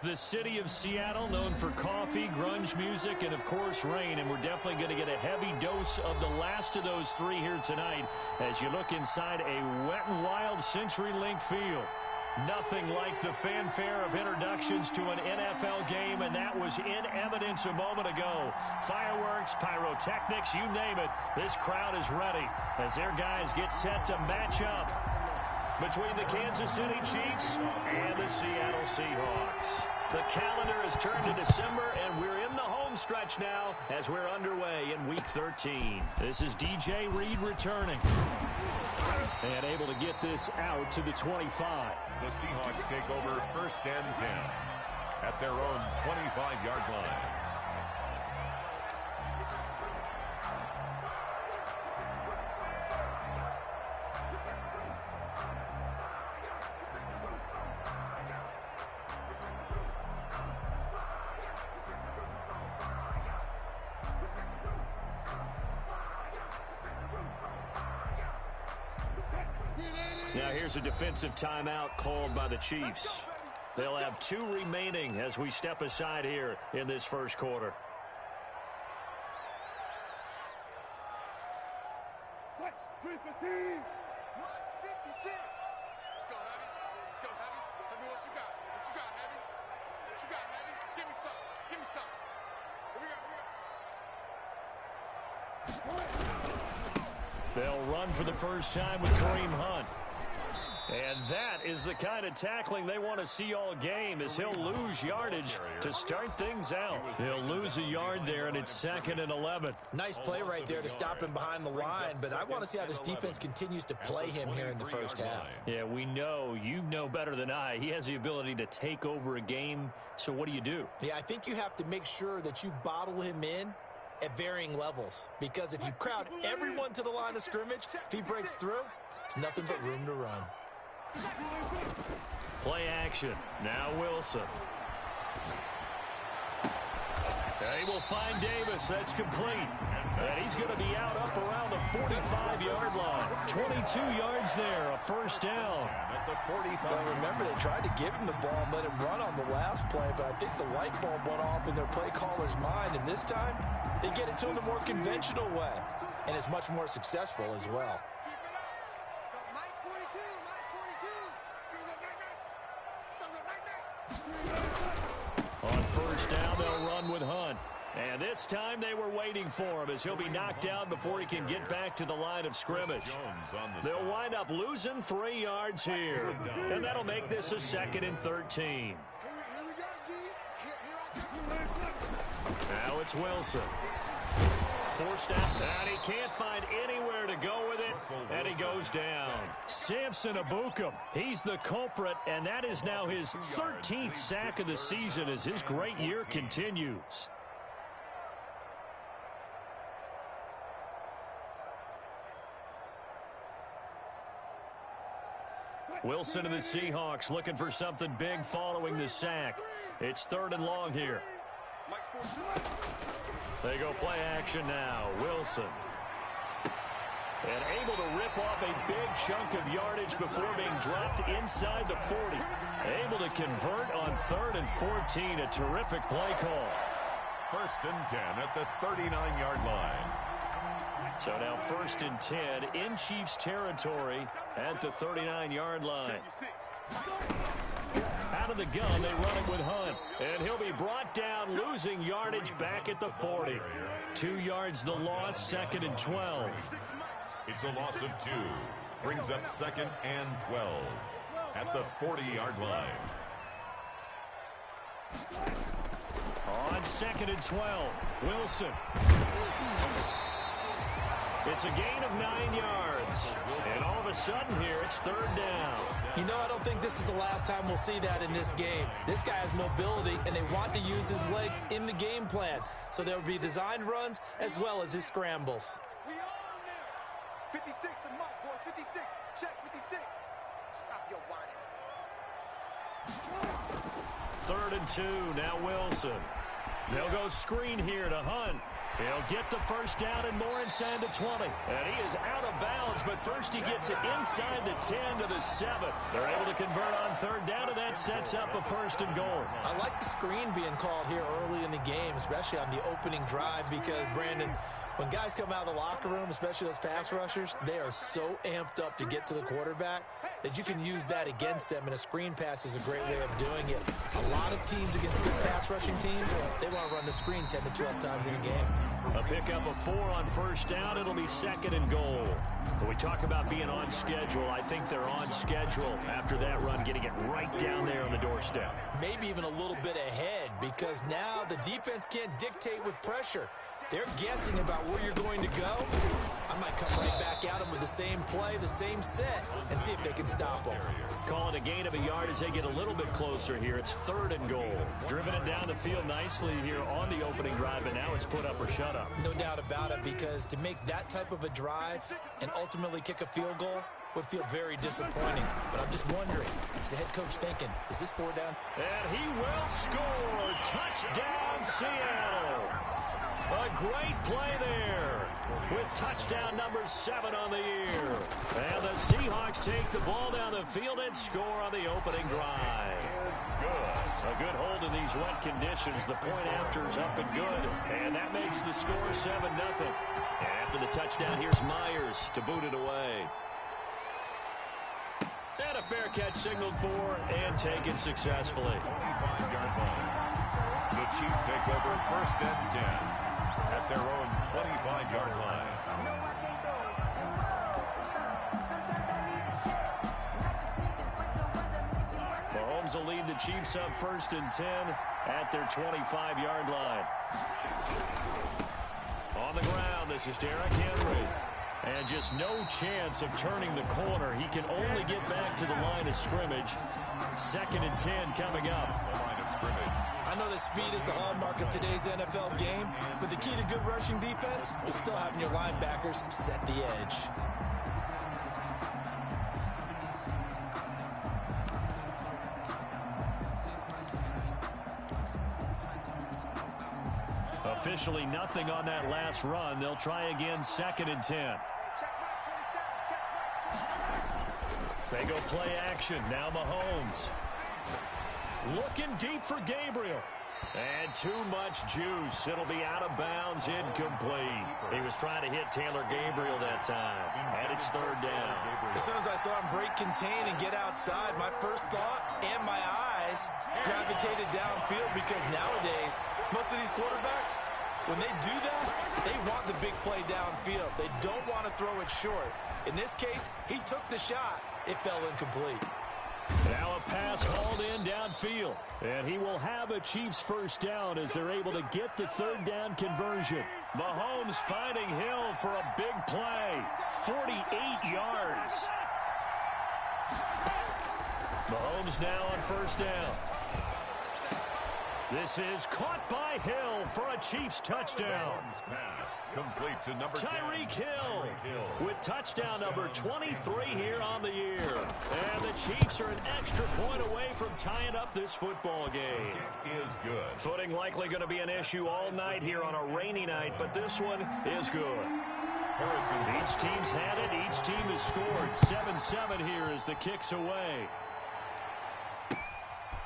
The city of Seattle, known for coffee, grunge music, and, of course, rain. And we're definitely going to get a heavy dose of the last of those three here tonight as you look inside a wet and wild CenturyLink field. Nothing like the fanfare of introductions to an NFL game, and that was in evidence a moment ago. Fireworks, pyrotechnics, you name it. This crowd is ready as their guys get set to match up between the Kansas City Chiefs and the Seattle Seahawks. The calendar has turned to December, and we're in the home stretch now as we're underway in Week 13. This is DJ Reed returning and able to get this out to the 25. The Seahawks take over 1st and 10 at their own 25-yard line. Now here's a defensive timeout called by the Chiefs. They'll have 2 remaining as we step aside here in this first quarter. They'll run for the first time with Kareem Hunt. And that is the kind of tackling they want to see all game, as he'll lose yardage to start things out. He'll lose a yard there, and it's 2nd and 11. Nice play right there to stop him behind the line, but I want to see how this defense continues to play him here in the first half. Yeah, we know. You know better than I. He has the ability to take over a game, so what do? Yeah, I think you have to make sure that you bottle him in at varying levels, because if you crowd everyone to the line of scrimmage, if he breaks through, there's nothing but room to run. Play action. Now Wilson. He will find Davis. That's complete. And he's going to be out up around the 45-yard line. 22 yards there, a first down. Well, remember, they tried to give him the ball and let him run on the last play, but I think the light bulb went off in their play caller's mind, and this time they get it to him the more conventional way, and it's much more successful as well. On first down, they'll run with Hunt. And this time they were waiting for him as he'll be knocked down before he can get back to the line of scrimmage. They'll wind up losing 3 yards here. And that'll make this a 2nd and 13. Now it's Wilson. Forced out, and he can't find anywhere to go with it, and he goes down. Samson Ebukam, he's the culprit, and that is now his 13th sack of the season as his great year continues. Wilson and the Seahawks looking for something big following the sack. It's 3rd and long here. They go play action now. Wilson. And able to rip off a big chunk of yardage before being dropped inside the 40. Able to convert on 3rd and 14. A terrific play call. 1st and 10 at the 39-yard line. So now 1st and 10 in Chiefs territory at the 39-yard line. Out of the gun, they run it with Hunt. And he'll be brought down, losing yardage back at the 40. 2 yards the loss, 2nd and 12. It's a loss of 2. Brings up 2nd and 12 at the 40-yard line. On 2nd and 12, Wilson. It's a gain of 9 yards. And all of a sudden here, it's 3rd down. You know, I don't think this is the last time we'll see that in this game. This guy has mobility, and they want to use his legs in the game plan. So there will be designed runs as well as his scrambles. We on now. 56, the mark, boys. 56. Check 56. Stop your whining. 3rd and 2, now Wilson. They'll go screen here to Hunt. He'll get the first down and more inside the 20. And he is out of bounds, but first he gets it inside the 10 to the 7. They're able to convert on third down, and that sets up a first and goal. I like the screen being called here early in the game, especially on the opening drive, because, Brandon, when guys come out of the locker room, especially those pass rushers, they are so amped up to get to the quarterback that you can use that against them, and a screen pass is a great way of doing it. A lot of teams against good pass rushing teams, they want to run the screen 10 to 12 times in a game. A pickup of 4 on first down. It'll be second and goal. When we talk about being on schedule, I think they're on schedule after that run, getting it right down there on the doorstep. Maybe even a little bit ahead, because now the defense can't dictate with pressure. They're guessing about where you're going to go. I might come right back at them with the same play, the same set, and see if they can stop them. Calling a gain of a yard as they get a little bit closer here. It's third and goal. Driven it down the field nicely here on the opening drive, and now it's put up or shut up. No doubt about it, because to make that type of a drive and ultimately kick a field goal would feel very disappointing. But I'm just wondering, is the head coach thinking, is this 4 down? And he will score. Touchdown, Seattle. A great play there with touchdown number 7 on the year. And the Seahawks take the ball down the field and score on the opening drive. A good hold in these wet conditions. The point after is up and good. And that makes the score 7-0. And after the touchdown, here's Myers to boot it away. And a fair catch signaled for and taken successfully. 25-yard line. The Chiefs take over first and 10 at their own 25-yard line. Mahomes will lead the Chiefs up first and 10 at their 25-yard line. On the ground, this is Derrick Henry. And just no chance of turning the corner. He can only get back to the line of scrimmage. Second and 10 coming up. The line of scrimmage. I know that speed is the hallmark of today's NFL game, but the key to good rushing defense is still having your linebackers set the edge. Officially nothing on that last run. They'll try again, second and 10. They go play action. Now Mahomes. Looking deep for Gabriel. And too much juice. It'll be out of bounds, incomplete. He was trying to hit Taylor Gabriel that time. And it's third down. As soon as I saw him break contain and get outside, my first thought and my eyes gravitated downfield, because nowadays, most of these quarterbacks, when they do that, they want the big play downfield. They don't want to throw it short. In this case, he took the shot. It fell incomplete. Now a pass hauled in downfield. And he will have a Chiefs first down as they're able to get the third down conversion. Mahomes finding Hill for a big play. 48 yards. Mahomes now on first down. This is caught by Hill for a Chiefs touchdown. Pass complete to number 10. Tyreek Hill with touchdown number 23 here on the year. And the Chiefs are an extra point away from tying up this football game. It is good. Footing likely going to be an issue all night here on a rainy night, but this one is good. Each team's had it. Each team has scored. 7-7 here as the kick's away.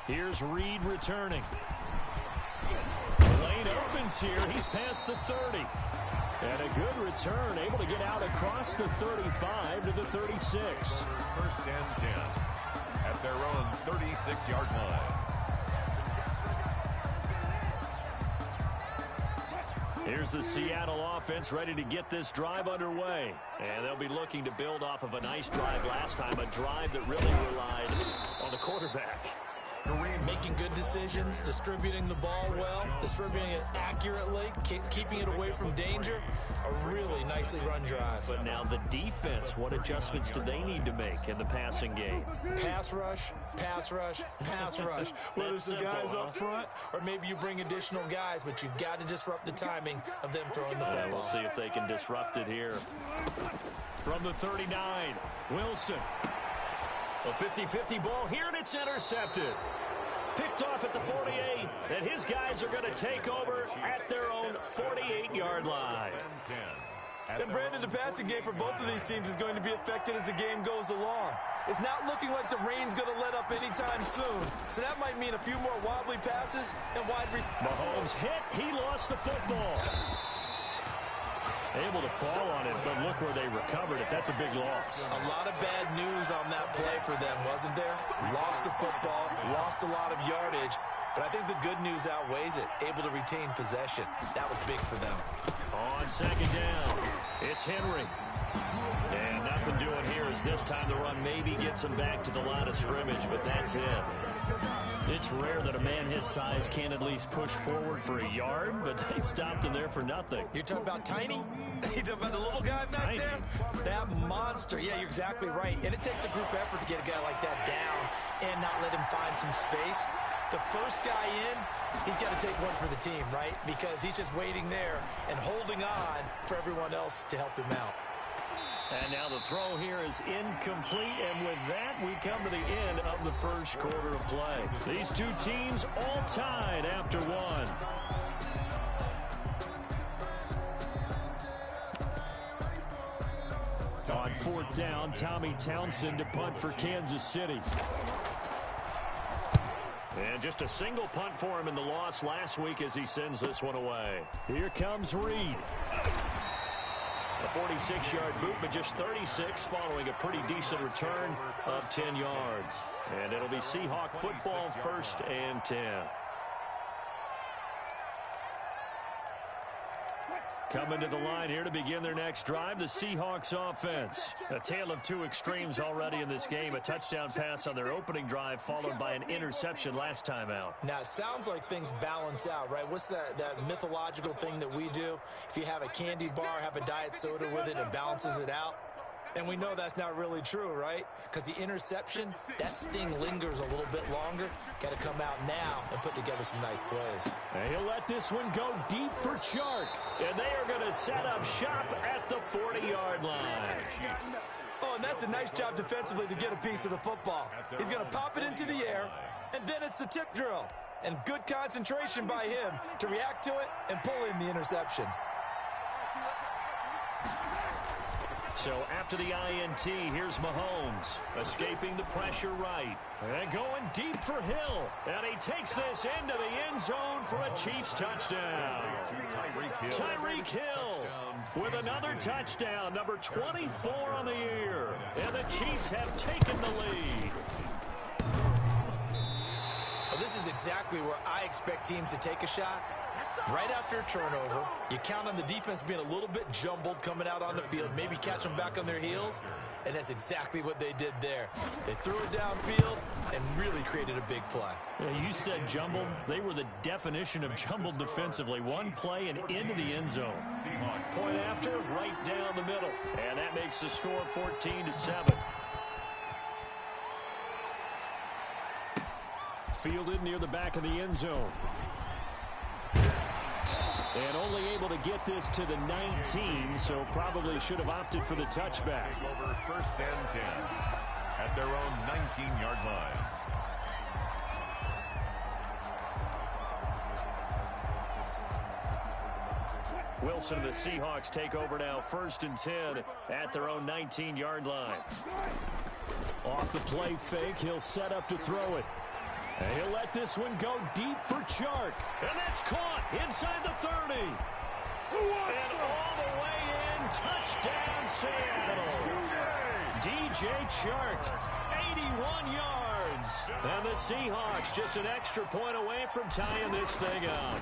Here's Reed returning. Lane opens here. He's past the 30. And a good return, able to get out across the 35 to the 36. First and 10 at their own 36-yard line. Here's the Seattle offense ready to get this drive underway. And they'll be looking to build off of a nice drive last time, a drive that really relied on the quarterback. Making good decisions, distributing the ball well, distributing it accurately, keeping it away from danger. A really nicely run drive. But now the defense, what adjustments do they need to make in the passing game? Pass rush, pass rush, pass rush. Whether it's the guys up front or maybe you bring additional guys, but you've got to disrupt the timing of them throwing the football. We'll see if they can disrupt it here. From the 39, Wilson. A 50-50 ball here, and it's intercepted. picked off at the 48, and his guys are going to take over at their own 48-yard line. And Brandon, the passing game for both of these teams is going to be affected as the game goes along. It's not looking like the rain's going to let up anytime soon. So that might mean a few more wobbly passes and wide receivers. Mahomes hit. He lost the football. Able to fall on it, but look where they recovered it. That's a big loss. A lot of bad news on that play for them, wasn't there? Lost the football, lost a lot of yardage, but I think the good news outweighs it. Able to retain possession. That was big for them. On second down, it's Henry. And nothing doing here as this time the run maybe gets him back to the line of scrimmage, but that's it. It's rare that a man his size can at least push forward for a yard, but they stopped him there for nothing. You're talking about Tiny? You're talking about the little guy back there? That monster. Yeah, you're exactly right. And it takes a group effort to get a guy like that down and not let him find some space. The first guy in, he's got to take one for the team, right? Because he's just waiting there and holding on for everyone else to help him out. And now the throw here is incomplete, and with that, we come to the end of the first quarter of play. These two teams all tied after one. On fourth down, Tommy Townsend to punt for Kansas City. And just a single punt for him in the loss last week as he sends this one away. Here comes Reed. A 46-yard boot, but just 36 following a pretty decent return of 10 yards. And it'll be Seahawk football, 1st and 10. Coming to the line here to begin their next drive, the Seahawks offense. A tale of two extremes already in this game. A touchdown pass on their opening drive, followed by an interception last time out. Now, it sounds like things balance out, right? What's that mythological thing that we do? If you have a candy bar, have a diet soda with it, it balances it out. And we know that's not really true, right? Because the interception, that sting lingers a little bit longer. Got to come out now and put together some nice plays. And he'll let this one go deep for Chark. And they are going to set up shop at the 40-yard line. Oh, and that's a nice job defensively to get a piece of the football. He's going to pop it into the air, and then it's the tip drill. And good concentration by him to react to it and pull in the interception. So after the INT, here's Mahomes, escaping the pressure right. And going deep for Hill. And he takes this into the end zone for a Chiefs touchdown. Tyreek Hill with another touchdown, number 24 on the year. And the Chiefs have taken the lead. Well, this is exactly where I expect teams to take a shot. Right after a turnover, you count on the defense being a little bit jumbled coming out on the field, maybe catch them back on their heels, and that's exactly what they did there. They threw it downfield and really created a big play. Yeah, you said jumbled. They were the definition of jumbled defensively. One play and into the end zone. Point after, right down the middle. And that makes the score 14-7. Fielded near the back of the end zone. And only able to get this to the 19, so probably should have opted for the touchback. Over 1st and 10 at their own 19-yard line. Wilson and the Seahawks take over now, 1st and 10 at their own 19-yard line. Off the play fake, he'll set up to throw it. And he'll let this one go deep for Chark. And that's caught inside the 30. And all the way in, touchdown Seattle. DJ Chark, 81 yards. And the Seahawks just an extra point away from tying this thing up.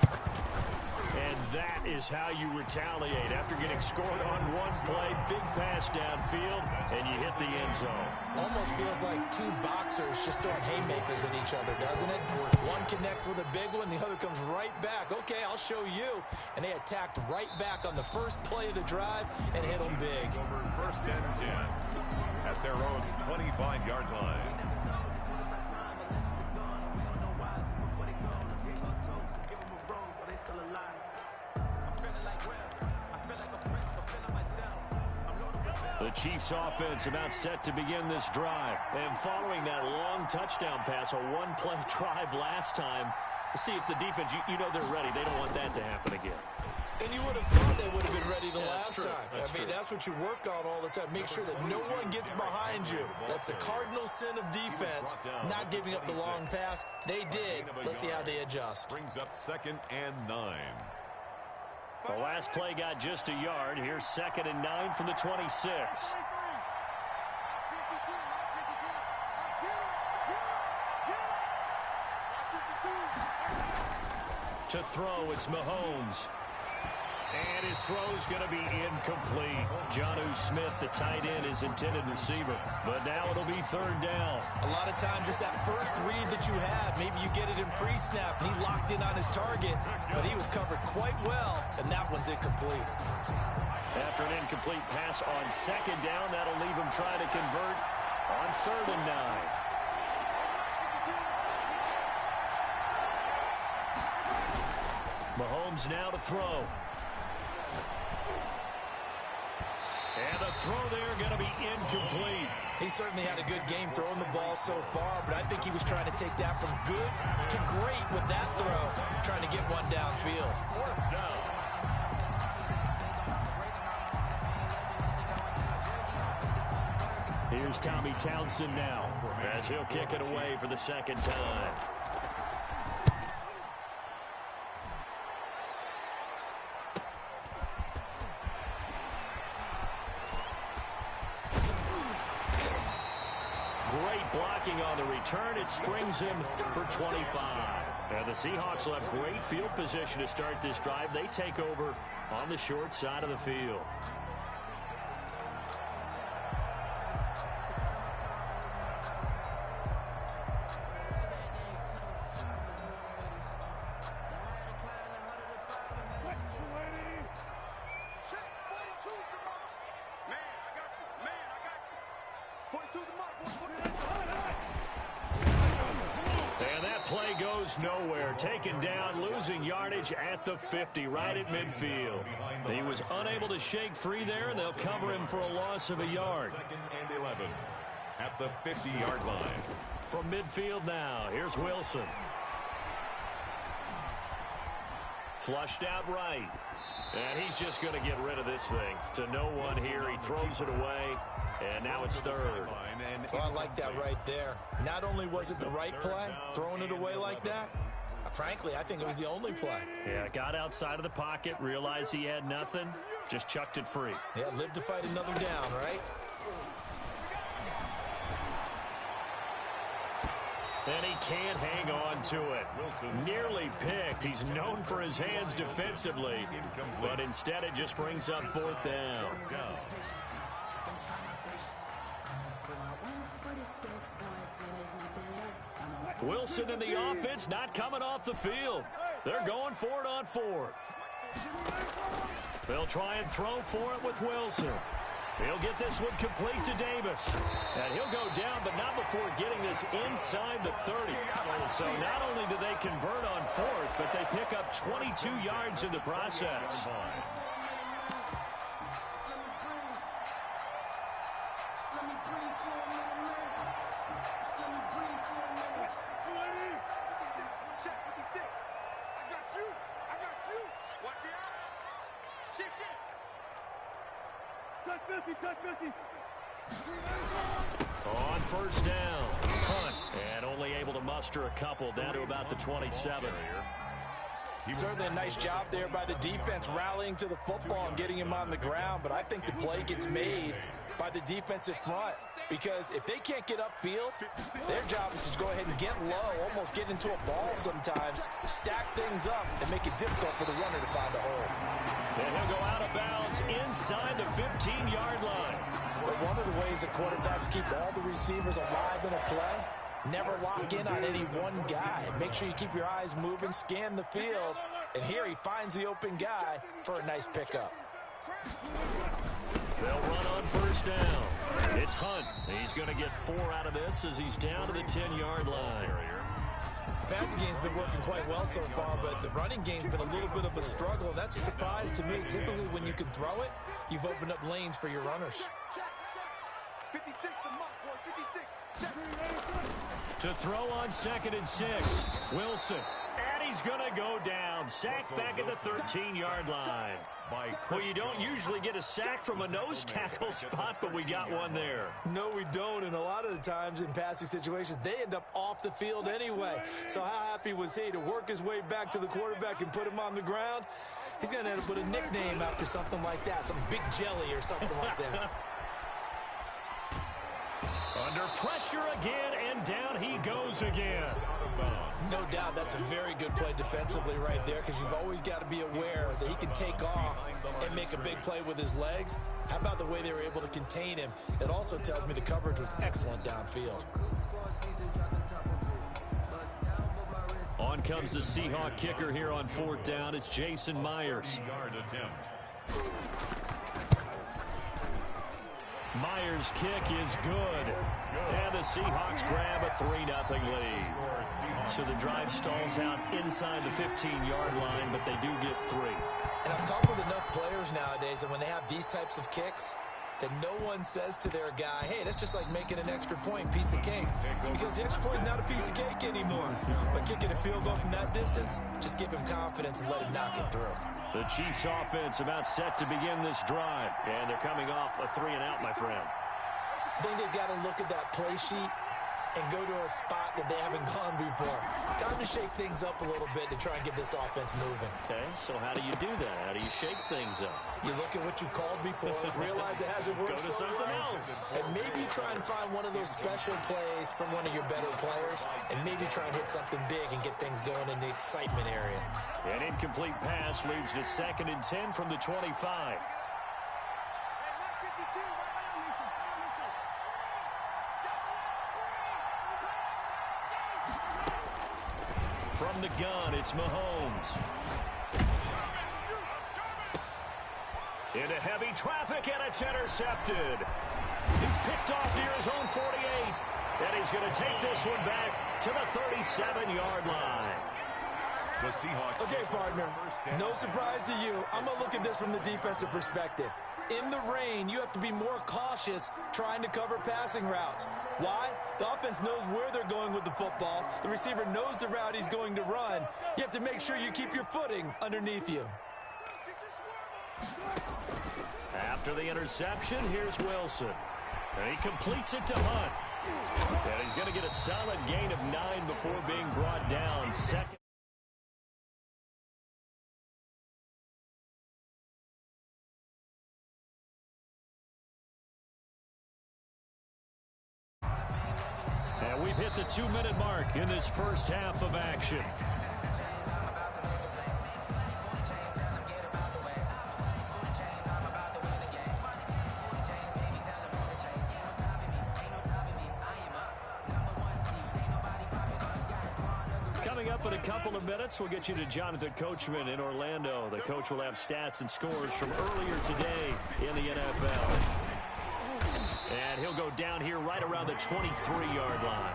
And that is how you retaliate after getting scored on one play, big pass downfield, and you hit the end zone. Almost feels like two boxers just throwing haymakers at each other, doesn't it? One connects with a big one, the other comes right back. Okay, I'll show you. And they attacked right back on the first play of the drive and hit them big. Over 1st and 10 at their own 25-yard line. The Chiefs offense about set to begin this drive. And following that long touchdown pass, a one-play drive last time, let's see if the defense, you know they're ready. They don't want that to happen again. And you would have thought they would have been ready the last time. That's what you work on all the time. Make sure that no one gets behind you. That's the cardinal sin of defense, not giving up the long pass. They did. Let's see how they adjust. Brings up 2nd and 9. The last play got just a yard. Here's 2nd and 9 from the 26. To throw, it's Mahomes. And his throw's going to be incomplete. Jonnu Smith, the tight end, is intended receiver. But now it'll be 3rd down. A lot of times it's that first read that you have. Maybe you get it in pre-snap, and he locked in on his target, but he was covered quite well, and that one's incomplete. After an incomplete pass on 2nd down, that'll leave him trying to convert on 3rd and 9. Mahomes now to throw. And the throw there going to be incomplete. He certainly had a good game throwing the ball so far, but I think he was trying to take that from good to great with that throw, trying to get one downfield. 4th down. Here's Tommy Townsend now, as he'll kick it away for the 2nd time. Blocking on the return, it springs him for 25. And the Seahawks will have great field position to start this drive. They take over on the short side of the field. Nowhere, taken down, losing yardage at the 50, right at midfield. He was unable to shake free there, and they'll cover him for a loss of a yard. 2nd and 11 at the 50-yard line. From midfield now, here's Wilson. Flushed out right. And he's just going to get rid of this thing. To no one here, he throws it away, and now it's 3rd. Oh, I like that right there. Not only was it the right play, throwing it away like that, frankly, I think it was the only play. Yeah, got outside of the pocket, realized he had nothing, just chucked it free. Yeah, live to fight another down, right? And he can't hang on to it. Nearly picked. He's known for his hands defensively, but instead it just brings up 4th down. Wilson and the offense not coming off the field. They're going for it on 4th. They'll try and throw for it with Wilson. He'll get this one complete to Davis. And he'll go down, but not before getting this inside the 30. So not only do they convert on 4th, but they pick up 22 yards in the process. On 1st down, punt, and only able to muster a couple down to about the 27. Certainly a nice job there by the defense rallying to the football and getting him on the ground, but I think the play gets made by the defensive front, because if they can't get upfield, their job is to go ahead and get low, almost get into a ball sometimes, stack things up, and make it difficult for the runner to find a hole. And he'll go out of bounds inside the 15-yard line. But one of the ways that quarterbacks keep all the receivers alive in a play, never lock in on any one guy. Make sure you keep your eyes moving, scan the field, and here he finds the open guy for a nice pickup. They'll run on 1st down. It's Hunt. He's going to get 4 out of this as he's down to the 10-yard line. The passing game's been working quite well so far, but the running game's been a little bit of a struggle, and that's a surprise to me. Typically, when you can throw it, You've opened up lanes for your runners. 56 the mark, boys. 56. Check. To throw on 2nd and 6. Wilson. And he's going to go down. Sacked back at the 13-yard line. Well, you don't usually get a sack from a nose tackle spot, but we got one there. No, we don't, and a lot of the times in passing situations, they end up off the field anyway. So how happy was he to work his way back to the quarterback and put him on the ground? He's going to end up with a nickname after something like that, some Big Jelly or something like that. Under pressure again, and down he goes again. No doubt that's a very good play defensively right there, because you've always got to be aware that he can take off and make a big play with his legs. How about the way they were able to contain him? That also tells me the coverage was excellent downfield. On comes the Seahawk kicker here on 4th down. It's Jason Myers. Myers' kick is good. And the Seahawks grab a 3-0 lead. So the drive stalls out inside the 15-yard line, but they do get 3. And I've talked with enough players nowadays that when they have these types of kicks, that no one says to their guy, hey, that's just like making an extra point, piece of cake. Because the extra point is not a piece of cake anymore. But kicking a field goal from that distance, just give him confidence and let him knock it through. The Chiefs offense about set to begin this drive. And they're coming off a 3-and-out, my friend. I think they've got to look at that play sheet and go to a spot that they haven't gone before. Time to shake things up a little bit to try and get this offense moving. Okay, so how do you do that? How do you shake things up? You look at what you've called before, realize it hasn't worked. Go to something else. And maybe you try and find one of those special plays from one of your better players, and maybe try and hit something big and get things going in the excitement area. An incomplete pass leads to 2nd and 10 from the 25. From the gun, it's Mahomes. Into heavy traffic, and it's intercepted. He's picked off near his own 48. And he's going to take this one back to the 37-yard line. The Seahawks. Okay, partner, no surprise to you. I'm going to look at this from the defensive perspective. In the rain, you have to be more cautious trying to cover passing routes. Why? The offense knows where they're going with the football. The receiver knows the route he's going to run. You have to make sure you keep your footing underneath you. After the interception, here's Wilson. And he completes it to Hunt. And he's going to get a solid gain of 9 before being brought down. Second. And we've hit the 2-minute mark in this first half of action. Coming up in a couple of minutes, we'll get you to Jonathan Coachman in Orlando. The coach will have stats and scores from earlier today in the NFL. And he'll go down here right around the 23-yard line.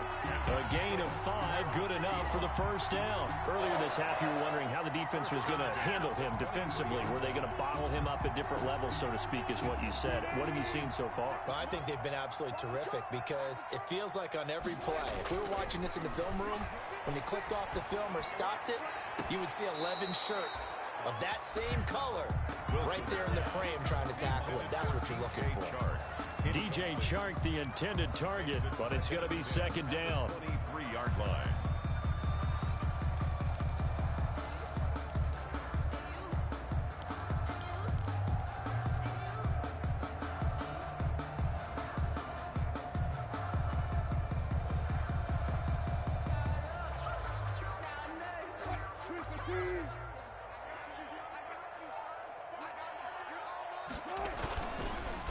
A gain of 5, good enough for the first down. Earlier this half, you were wondering how the defense was going to handle him defensively. Were they going to bottle him up at different levels, so to speak, is what you said. What have you seen so far? Well, I think they've been absolutely terrific because it feels like on every play, if we were watching this in the film room, when you clicked off the film or stopped it, you would see 11 shirts of that same color right there in the frame trying to tackle it. That's what you're looking for. DJ Chark, the intended target, but it's going to be 2nd down. 23-yard line.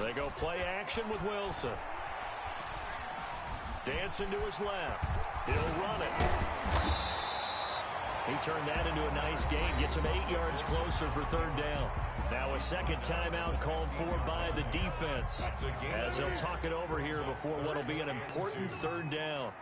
They go play action with Wilson. Dancing to his left. He'll run it. He turned that into a nice gain. Gets him 8 yards closer for 3rd down. Now a second timeout called for by the defense, as they'll talk it over here before what will be an important 3rd down.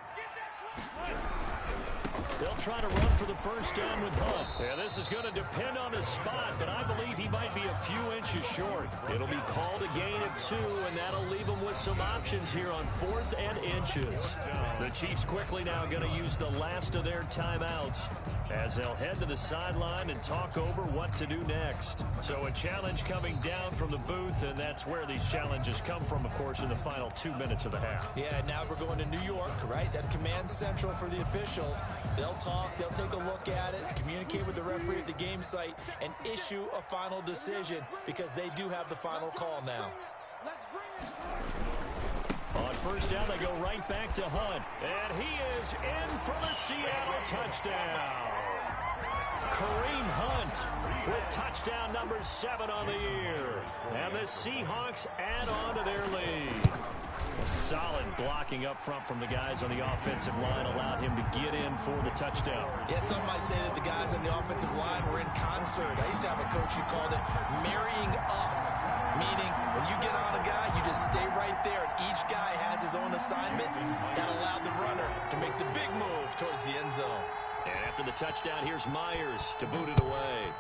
They'll try to run for the first down with Hunt. Yeah, this is going to depend on the spot, but I believe he might be a few inches short. It'll be called a gain of 2, and that'll leave them with some options here on 4th and inches. The Chiefs quickly now going to use the last of their timeouts as they'll head to the sideline and talk over what to do next. So a challenge coming down from the booth, and that's where these challenges come from, of course, in the final 2 minutes of the half. Yeah, now we're going to New York, right? That's command central for the officials. They'll talk, they'll take a look at it, communicate with the referee at the game site, and issue a final decision because they do have the final call now. On first down, they go right back to Hunt. And he is in for the Seattle touchdown. Kareem Hunt with touchdown number 7 on the year. And the Seahawks add on to their lead. A solid blocking up front from the guys on the offensive line allowed him to get in for the touchdown. Yeah, some might say that the guys on the offensive line were in concert. I used to have a coach who called it marrying up, meaning when you get on a guy, you just stay right there, and each guy has his own assignment. That allowed the runner to make the big move towards the end zone. And after the touchdown, here's Myers to boot it away.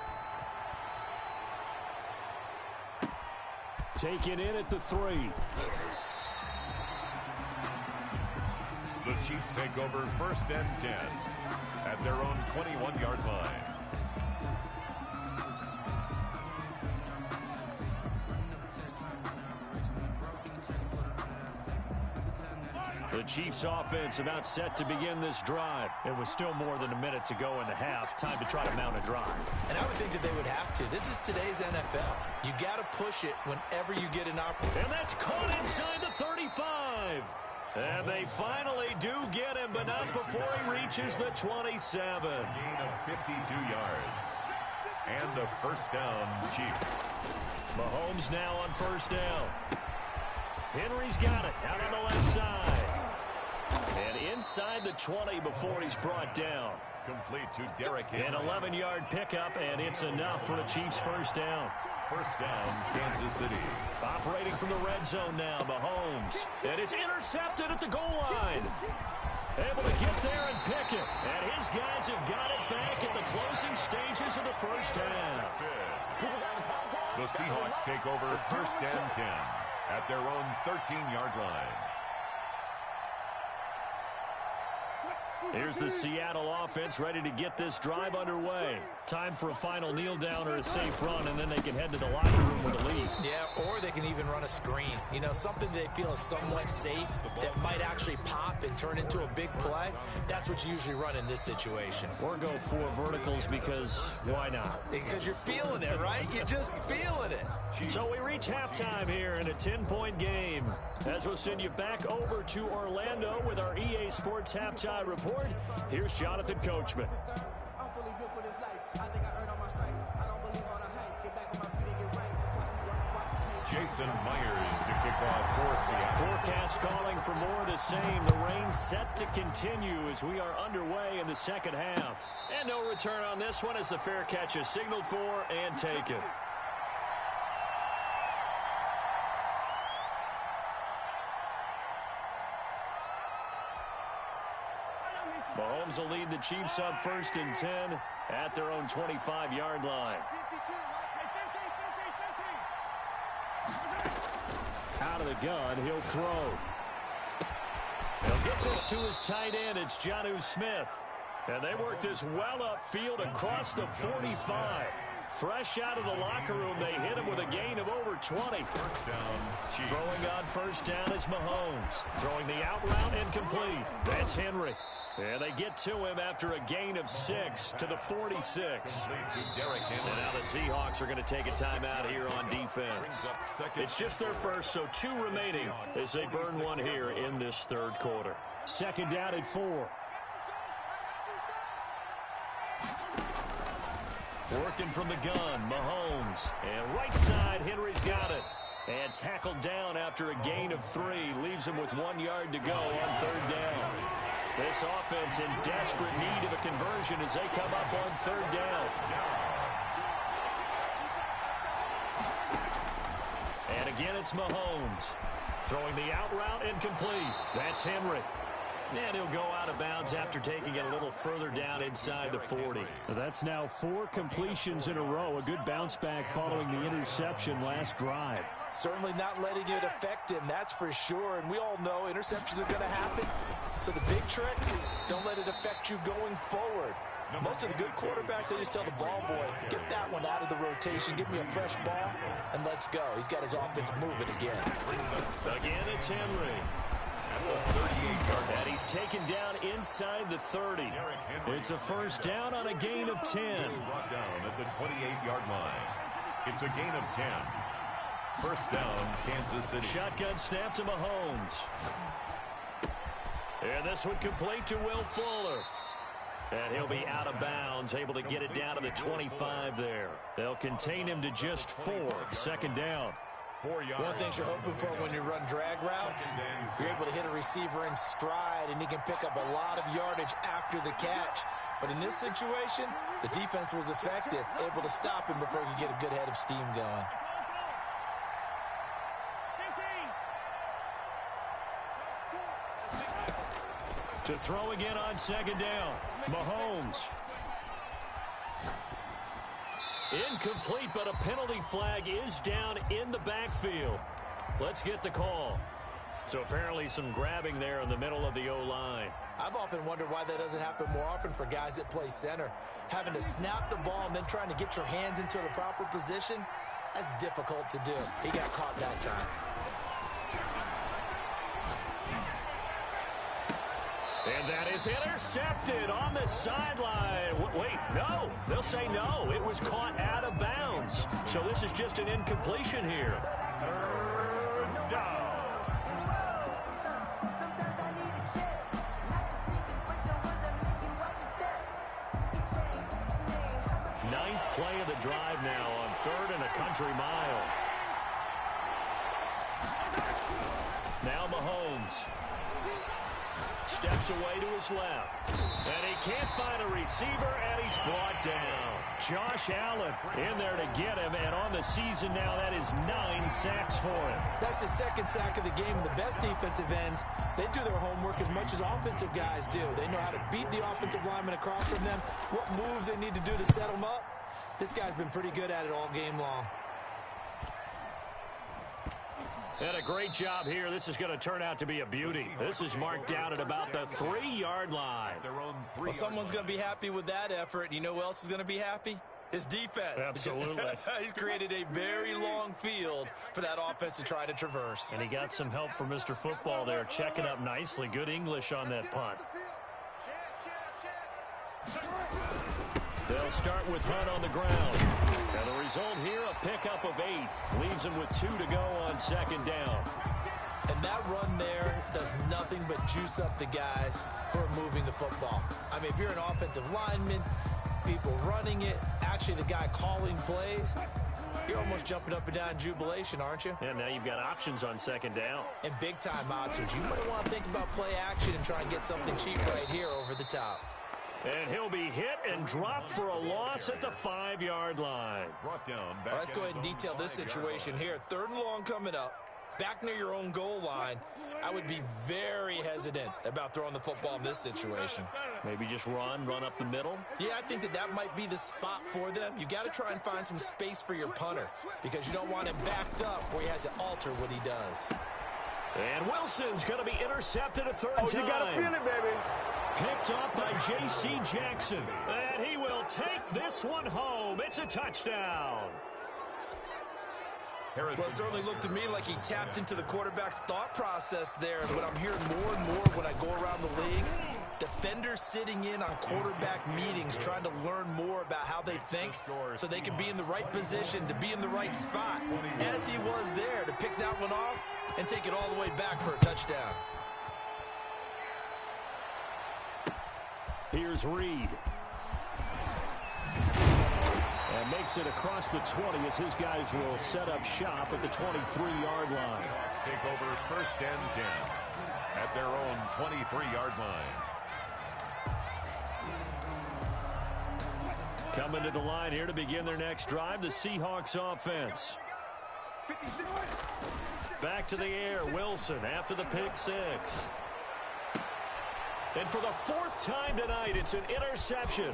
Taken in at the 3. The Chiefs take over 1st and 10 at their own 21-yard line. The Chiefs offense about set to begin this drive. It was still more than a minute to go in the half. Time to try to mount a drive. And I would think that they would have to. This is today's NFL. You got to push it whenever you get an opportunity. And that's caught inside the 35. And they finally do get him, but not before he reaches the 27. Gain of 52 yards. And a first down, Chiefs. Mahomes now on first down. Henry's got it out on the left side. And inside the 20 before he's brought down. Complete to Derrick Henry. An 11-yard pickup, and it's enough for the Chiefs' first down. First down, Kansas City. Operating from the red zone now, Mahomes. And it's intercepted at the goal line. Able to get there and pick it. And his guys have got it back at the closing stages of the first half. The Seahawks take over 1st and 10 at their own 13-yard line. Here's the Seattle offense ready to get this drive underway. Time for a final kneel down or a safe run, and then they can head to the locker room with a lead. Yeah, or they can even run a screen. You know, something they feel is somewhat safe that might actually pop and turn into a big play. That's what you usually run in this situation. Or go 4 verticals because why not? Because you're feeling it, right? You're just feeling it. So we reach halftime here in a 10-point game. As we'll send you back over to Orlando with our EA Sports Halftime Report, here's Jonathan Coachman. I'm fully built for this life. I think I earned all my stripes. I don't believe all the hype. Get back on my feet and get right. Watch Jason Myers to kick off for Seattle. Forecast calling for more of the same. The rain set to continue as we are underway in the second half. And no return on this one as the fair catch is signaled for and taken. Mahomes will lead the Chiefs up 1st and 10 at their own 25-yard line. Out of the gun, he'll throw. He'll get this to his tight end. It's Jonnu Smith. And they work this well upfield across the 45. Fresh out of the locker room, they hit him with a gain of over 20. First down, Chiefs. Throwing on first down is Mahomes. Throwing the out route incomplete. That's Henry. And they get to him after a gain of 6 to the 46. To Derrick Henry. And now the Seahawks are going to take a timeout here on defense. It's just their first, so 2 remaining as they burn one here in this 3rd quarter. 2nd down at 4. Working from the gun, Mahomes. And right side, Henry's got it. And tackled down after a gain of 3. Leaves him with 1 yard to go on 3rd down. This offense in desperate need of a conversion as they come up on 3rd down. And again, it's Mahomes. Throwing the out route incomplete. That's Henry. And he'll go out of bounds after taking it a little further down inside the 40. That's now 4 completions in a row. A good bounce back following the interception last drive. Certainly not letting it affect him, that's for sure. And we all know interceptions are going to happen. So the big trick, don't let it affect you going forward. Most of the good quarterbacks, they just tell the ball boy, get that one out of the rotation, give me a fresh ball, and let's go. He's got his offense moving again. Again, it's Henry. And he's taken down inside the 30. It's a first down on a gain of 10. Brought down at the 28-yard line. It's a gain of 10. First down, Kansas City. Shotgun snap to Mahomes. And this one complete to Will Fuller. And he'll be out of bounds, able to get it down to the 25 there. They'll contain him to just 4. Second down. 4 yards. One thing you're hoping for when you run drag routes, you're able to hit a receiver in stride, and he can pick up a lot of yardage after the catch. But in this situation, the defense was effective, able to stop him before he could get a good head of steam going. To throw again on second down. Mahomes. Incomplete, but a penalty flag is down in the backfield. Let's get the call. So apparently some grabbing there in the middle of the O-line. I've often wondered why that doesn't happen more often for guys that play center. Having to snap the ball and then trying to get your hands into the proper position, that's difficult to do. He got caught that time. And that is intercepted on the sideline. Wait, no. They'll say no. It was caught out of bounds. So this is just an incompletion here. Third down. Ninth play of the drive now on 3rd and a country mile. Now Mahomes. Steps away to his left. And he can't find a receiver, and he's brought down. Josh Allen in there to get him, and on the season now, that is 9 sacks for him. That's his 2nd sack of the game. The best defensive ends, they do their homework as much as offensive guys do. They know how to beat the offensive lineman across from them, what moves they need to do to set them up. This guy's been pretty good at it all game long. And a great job here. This is going to turn out to be a beauty. This is marked down at about the 3-yard line. Well, someone's going to be happy with that effort. And you know who else is going to be happy? His defense. Absolutely. He's created a very long field for that offense to try to traverse. And he got some help from Mr. Football there, checking up nicely. Good English on that punt. They'll start with Hunt on the ground. And the result here, a pickup of 8. Leaves him with 2 to go on second down. And that run there does nothing but juice up the guys who are moving the football. I mean, if you're an offensive lineman, people running it, actually the guy calling plays, you're almost jumping up and down in jubilation, aren't you? And now you've got options on second down. And big-time options. You might want to think about play action and try and get something cheap right here over the top. And he'll be hit and dropped for a loss at the 5-yard line. Brought down. Well, let's go ahead and detail this situation here. 3rd and long coming up. Back near your own goal line. I would be very hesitant about throwing the football in this situation. Maybe just run up the middle. Yeah, I think that might be the spot for them. You got to try and find some space for your punter because you don't want him backed up where he has to alter what he does. And Wilson's going to be intercepted a 3rd time. Oh, you got to feel it, baby. Picked up by J.C. Jackson. And he will take this one home. It's a touchdown. Well, it certainly looked to me like he tapped into the quarterback's thought process there. But I'm hearing more and more when I go around the league, defenders sitting in on quarterback meetings trying to learn more about how they think so they can be in the right position to be in the right spot, as he was there to pick that one off and take it all the way back for a touchdown. Here's Reed. And makes it across the 20 as his guys will set up shop at the 23-yard line. Seahawks take over 1st and 10 at their own 23-yard line. Coming to the line here to begin their next drive, the Seahawks offense. Back to the air, Wilson after the pick 6. And for the fourth time tonight, it's an interception.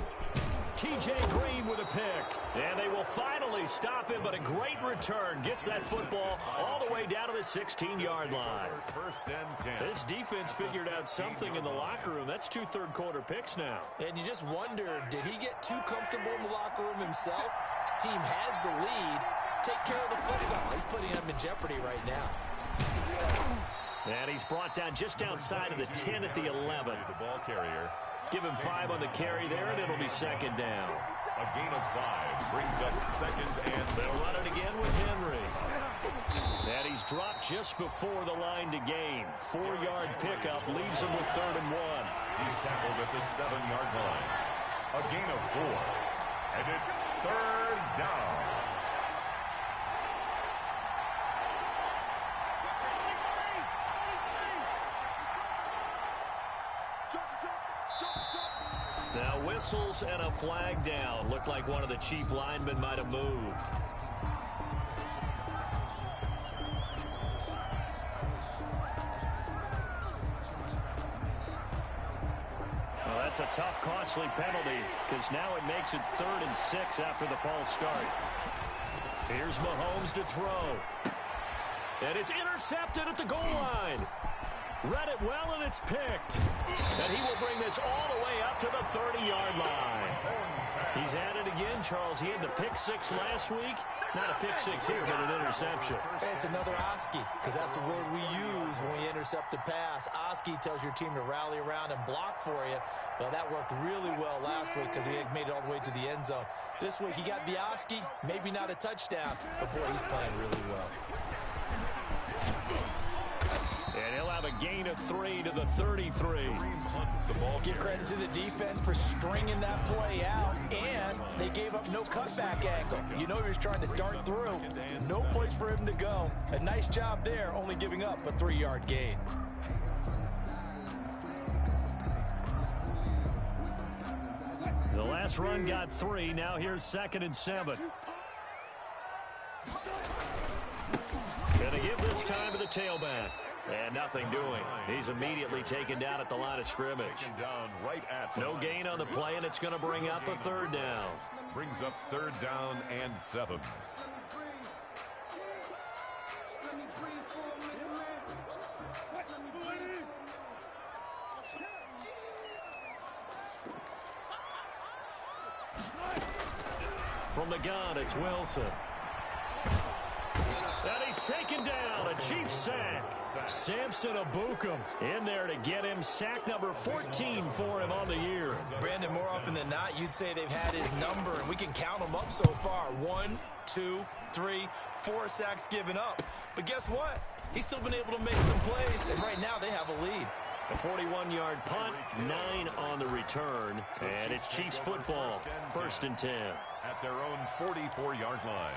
T.J. Green with a pick. And they will finally stop him, but a great return. Gets that football all the way down to the 16-yard line. First and 10. This defense figured out something in the locker room. That's 2 third-quarter picks now. And you just wonder, did he get too comfortable in the locker room himself? His team has the lead. Take care of the football. He's putting them in jeopardy right now. And he's brought down just outside of the 10 at the 11. The ball carrier. Give him 5 on the carry there, and it'll be second down. A gain of 5 brings up second and They'll run it again with Henry. And he's dropped just before the line to gain. 4-yard pickup leaves him with 3rd and 1. he's tackled at the 7-yard line. A gain of 4. And it's 3rd down. Now whistles and a flag down. Looked like one of the chief linemen might have moved. Well, that's a tough, costly penalty because now it makes it 3rd and 6 after the false start. Here's Mahomes to throw. And it's intercepted at the goal line. Read it well, and it's picked. And he will bring this all the way up to the 30-yard line. He's at it again, Charles. He had the pick 6 last week. Not a pick 6 here, but an interception. It's another Oski, because that's the word we use when we intercept a pass. Oski tells your team to rally around and block for you. Well, that worked really well last week because he had made it all the way to the end zone. This week, he got the Oski, maybe not a touchdown, but, boy, he's playing really well. And he'll have a gain of 3 to the 33. Give credit to the defense for stringing that play out, and they gave up no cutback angle. You know he was trying to dart through. No place for him to go. A nice job there, only giving up a 3-yard gain. The last run got 3. Now here's 2nd and 7. Gonna give this time to the tailback. And nothing doing. He's immediately taken down at the line of scrimmage. No gain on the play, and it's going to bring up a 3rd down. Brings up 3rd down and 7. From the gun, it's Wilson. And he's taken down. A Chiefs sack. Samson Abukum in there to get him. Sack number 14 for him on the year. Brandon, more often than not, you'd say they've had his number, and we can count them up so far. 1, 2, 3, 4 sacks given up. But guess what? He's still been able to make some plays, and right now they have a lead. A 41-yard punt, 9 on the return, and it's Chiefs football. 1st and 10. At their own 44-yard line.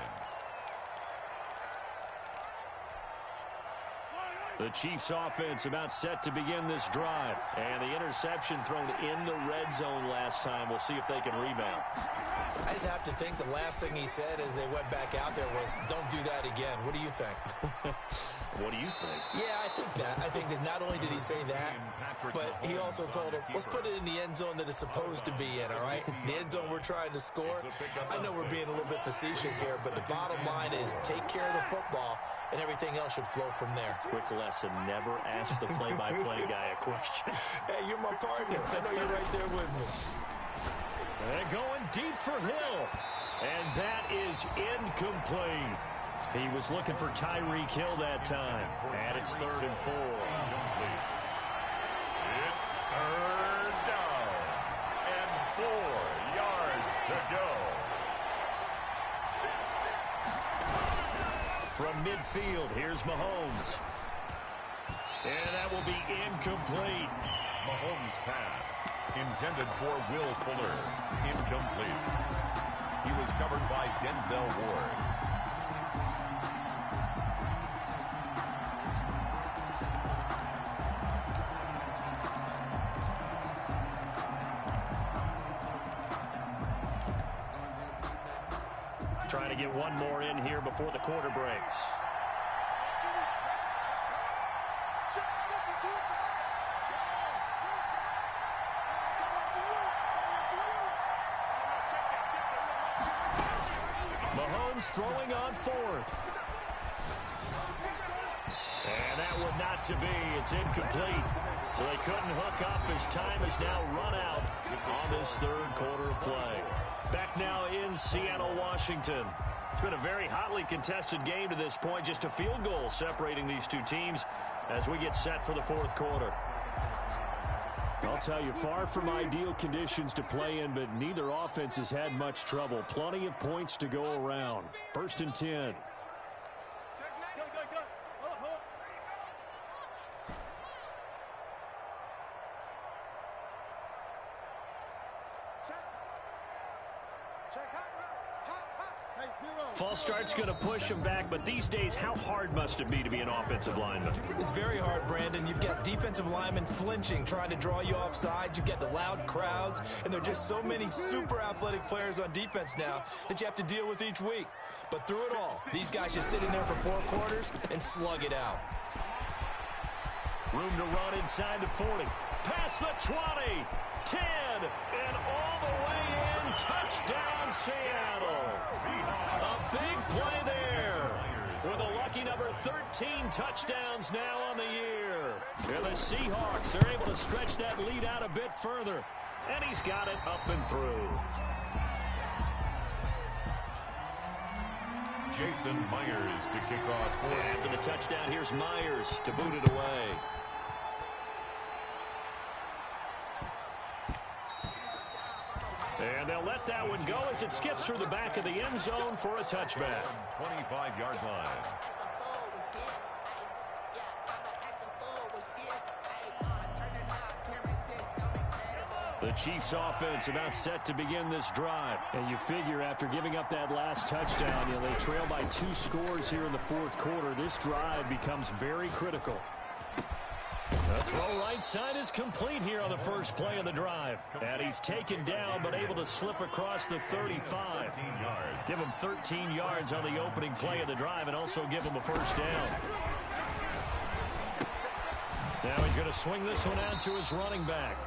The Chiefs offense about set to begin this drive. And the interception thrown in the red zone last time. We'll see if they can rebound. I just have to think the last thing he said as they went back out there was, don't do that again. What do you think? What do you think? Yeah, I think that. I think that not only did he say that, but he also told him, let's put it in the end zone that it's supposed to be in, all right? The end zone we're trying to score. I know we're being a little bit facetious here, but the bottom line is take care of the football, and everything else should flow from there. Quick lesson, never ask the play-by-play guy a question. Hey, you're my partner. I know you're right there with me. They're going deep for Hill. And that is incomplete. He was looking for Tyreek Hill that time. And it's 3rd and 4. It's 3rd down. And 4 yards to go. From midfield, here's Mahomes. And that will be incomplete. Mahomes' pass intended for Will Fuller. Incomplete. He was covered by Denzel Ward. Trying to get one more in here before the quarter breaks. Mahomes throwing on fourth. And that one not to be. It's incomplete. So they couldn't hook up as time is now run out on this third quarter of play. Back now in Seattle, Washington. It's been a very hotly contested game to this point. Just a field goal separating these two teams as we get set for the fourth quarter. I'll tell you, far from ideal conditions to play in, but neither offense has had much trouble. Plenty of points to go around. 1st and 10. False start's going to push him back, but these days, how hard must it be to be an offensive lineman? It's very hard, Brandon. You've got defensive linemen flinching, trying to draw you offside. You've got the loud crowds, and there are just so many super athletic players on defense now that you have to deal with each week. But through it all, these guys just sit in there for 4 quarters and slug it out. Room to run inside the 40. Past the 20, 10, and all the way in. Touchdown, Seattle. A big play there. With a lucky number 13 touchdowns now on the year. And the Seahawks are able to stretch that lead out a bit further. And he's got it up and through. Jason Myers to kick off. After the touchdown, here's Myers to boot it away. And they'll let that one go as it skips through the back of the end zone for a touchback. 25-yard line. The Chiefs offense about set to begin this drive. And you figure after giving up that last touchdown, they trail by 2 scores here in the fourth quarter. This drive becomes very critical. The throw right side is complete here on the first play of the drive. And he's taken down but able to slip across the 35. Give him 13 yards on the opening play of the drive and also give him a first down. Now he's going to swing this one out to his running back.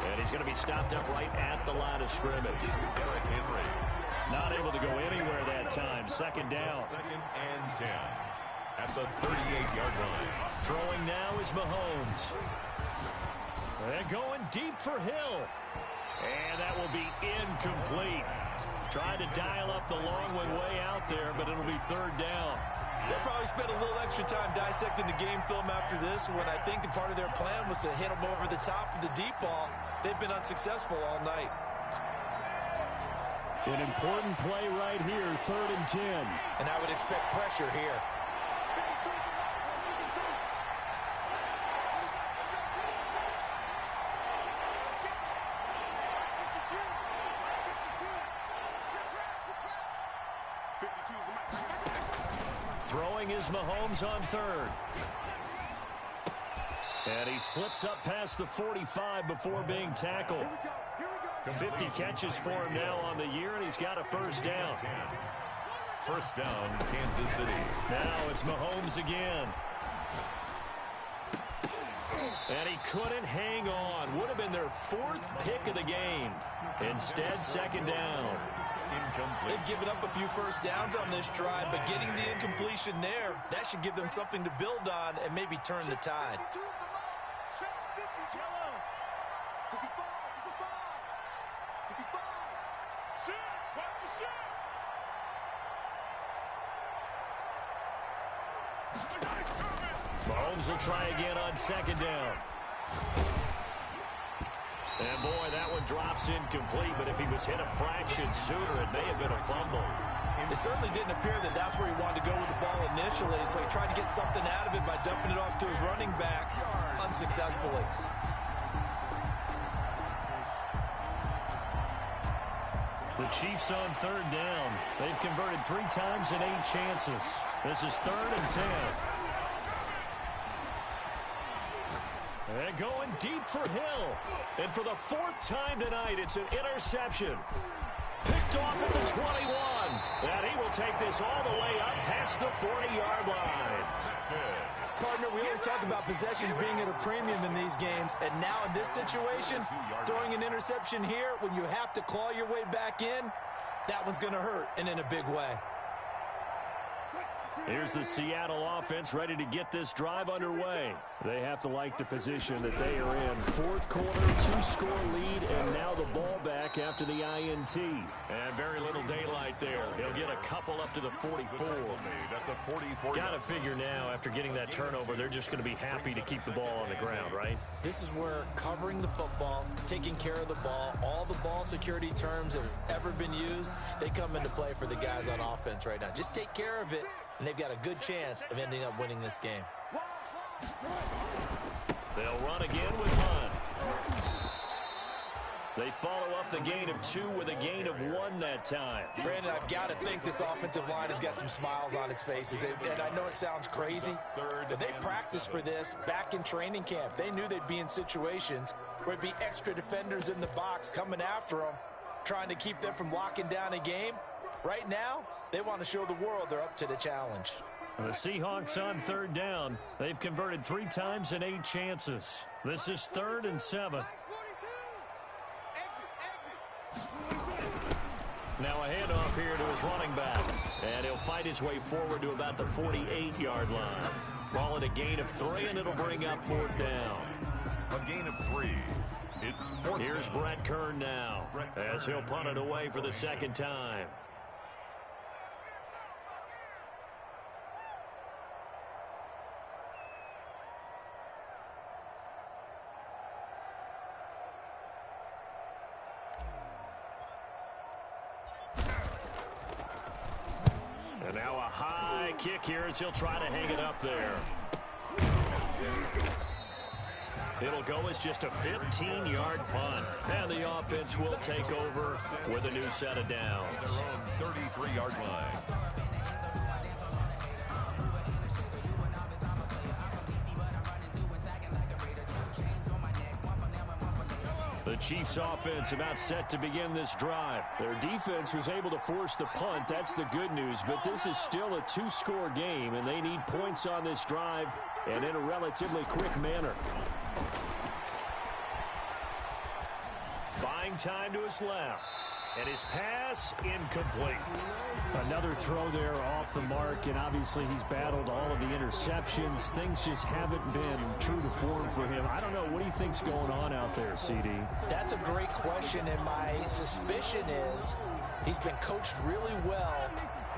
And he's going to be stopped up right at the line of scrimmage. Derrick Henry. Not able to go anywhere that time. Second down. 2nd and 10. At the 38-yard line. Throwing now is Mahomes. And going deep for Hill. And that will be incomplete. Trying to dial up the long way out there, but it'll be 3rd down. They'll probably spend a little extra time dissecting the game film after this when I think the part of their plan was to hit them over the top of the deep ball. They've been unsuccessful all night. An important play right here, 3rd and 10. And I would expect pressure here. Throwing is Mahomes on 3rd. And he slips up past the 45 before being tackled. 50 catches for him now on the year, and he's got a first down. First down, Kansas City. Now it's Mahomes again. And he couldn't hang on. Would have been their 4th pick of the game. Instead, 2nd down. Incomplete. They've given up a few first downs on this drive, but getting the incompletion there, that should give them something to build on and maybe turn the tide. Mahomes will try again on 2nd down. And boy, that one drops incomplete, but if he was hit a fraction sooner, it may have been a fumble. It certainly didn't appear that that's where he wanted to go with the ball initially, so he tried to get something out of it by dumping it off to his running back unsuccessfully. The Chiefs on 3rd down. They've converted 3 times in 8 chances. This is 3rd and 10. And going deep for Hill. And for the 4th time tonight, it's an interception. Picked off at the 21. And he will take this all the way up past the 40-yard line. Partner, we always talk about possessions being at a premium in these games. And now in this situation, throwing an interception here when you have to claw your way back in, that one's going to hurt, and in a big way. Here's the Seattle offense ready to get this drive underway. They have to like the position that they are in. Fourth quarter, 2-score lead, and now the ball back after the INT. And very little daylight there. He'll get a couple up to the 44. Got to figure now, after getting that turnover, they're just going to be happy to keep the ball on the ground, right? This is where covering the football, taking care of the ball, all the ball security terms that have ever been used, they come into play for the guys on offense right now. Just take care of it, and they've got a good chance of ending up winning this game. They'll run again with Hunt. They follow up the gain of 2 with a gain of 1 that time. Brandon, I've got to think this offensive line has got some smiles on its faces. And I know it sounds crazy, but they practiced for this back in training camp. They knew they'd be in situations where it'd be extra defenders in the box coming after them, trying to keep them from locking down a game. Right now, they want to show the world they're up to the challenge. The Seahawks on 3rd down. They've converted 3 times in 8 chances. This is 3rd and 7. Now a handoff here to his running back. And he'll fight his way forward to about the 48-yard line. Ball at a gain of 3, and it'll bring up 4th down. A gain of 3. It's 4th. Here's Brett Kern now, as he'll punt it away for the 2nd time. And now a high kick here as he'll try to hang it up there. It'll go as just a 15-yard punt. And the offense will take over with a new set of downs. 33-yard line. The Chiefs offense about set to begin this drive. Their defense was able to force the punt. That's the good news. But this is still a 2-score game, and they need points on this drive and in a relatively quick manner. Buying time to his left. And his pass incomplete. Another throw there off the mark, and obviously he's battled all of the interceptions. Things just haven't been true to form for him. I don't know. What do you think's going on out there, CD? That's a great question, and my suspicion is he's been coached really well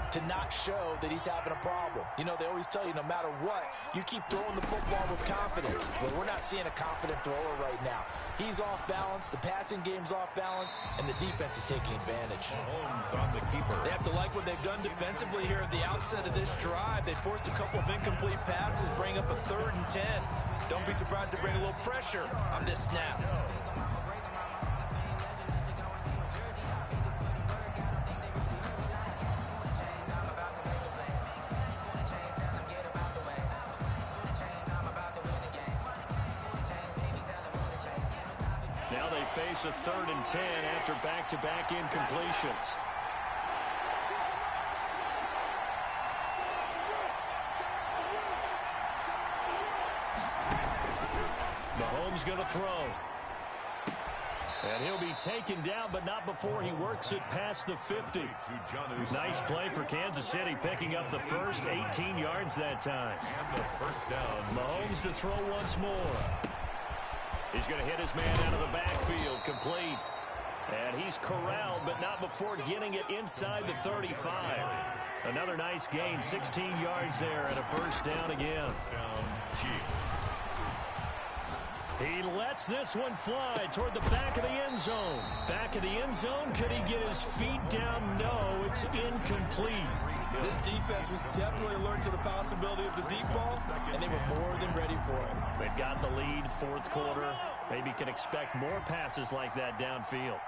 to not show that he's having a problem. You know, they always tell you no matter what, you keep throwing the football with confidence. Well, we're not seeing a confident thrower right now. He's off balance, the passing game's off balance, and the defense is taking advantage. Mahomes on the keeper. They have to like what they've done defensively here at the outset of this drive. They forced a couple of incomplete passes, bring up a 3rd and 10. Don't be surprised to bring a little pressure on this snap. Now they face a 3rd and 10 after back-to-back incompletions. Mahomes going to throw. And he'll be taken down, but not before he works it past the 50. Nice play for Kansas City, picking up the first 18 yards that time. And the 1st down. Mahomes to throw once more. He's going to hit his man out of the backfield, complete. And he's corralled, but not before getting it inside the 35. Another nice gain, 16 yards there, and a 1st down again. Down, Chiefs. He lets this one fly toward the back of the end zone. Back of the end zone, could he get his feet down? No, it's incomplete. This defense was definitely alert to the possibility of the deep ball, and they were more than ready for it. They've got the lead, 4th quarter. Maybe can expect more passes like that downfield.